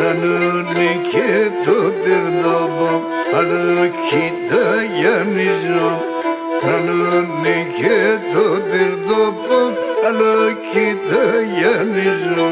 Κανόνι και το τερδόπο, άλλο κοίτα γιαννίζω. Κανόνι και το τερδόπο, άλλο κοίτα γιαννίζω.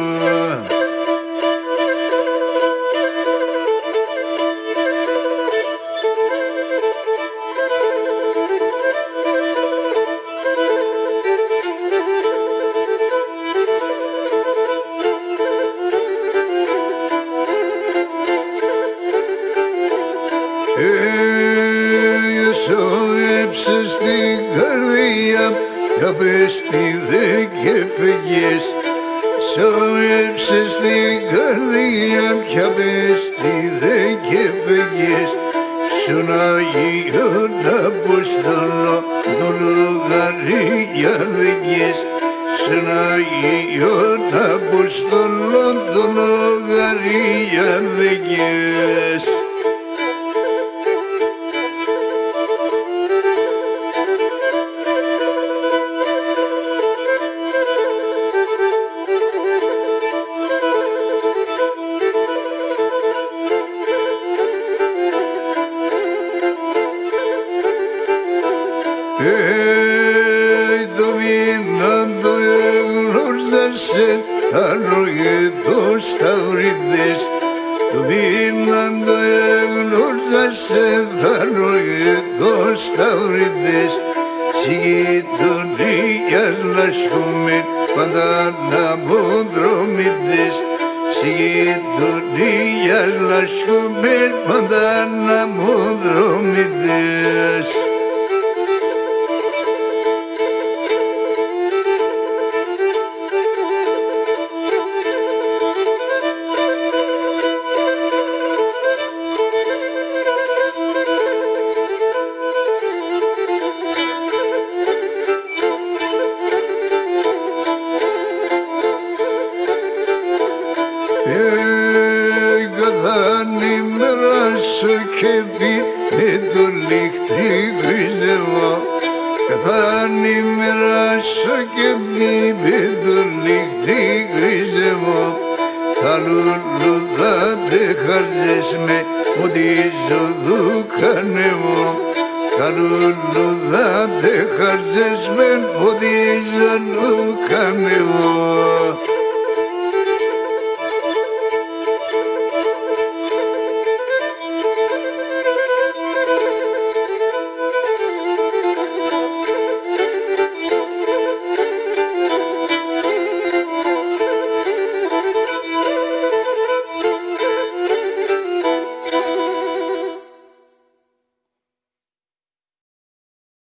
Σώεψες στην καρδιά, πια πες τι δεν και φεγγες. Σώεψες στην καρδιά, πια πες τι δεν και φεγγες. Στον Αγίο Αποστόλο το λογαρία δεγγες. Στον Αγίο Αποστόλο το λογαρία δεγγες. Το μήνα το εγνώριζε, αργετό σταυρίδες. Το μήνα το εγνώριζε, αργετό σταυρίδες. Συγγετονίας λασκούμε, πάντα να μου δρομίδες. Συγγετονίας λασκούμε, πάντα να μου δρομίδες. Καθάνη μεράσω και πει με το λίχτρι γκρίζευω. Καθάνη μεράσω και πει με το λίχτρι γκρίζευω. Τα λουλούδα δεν χάρτες με ότι ζωδού κανεύω. Τα λουλούδα δεν χάρτες με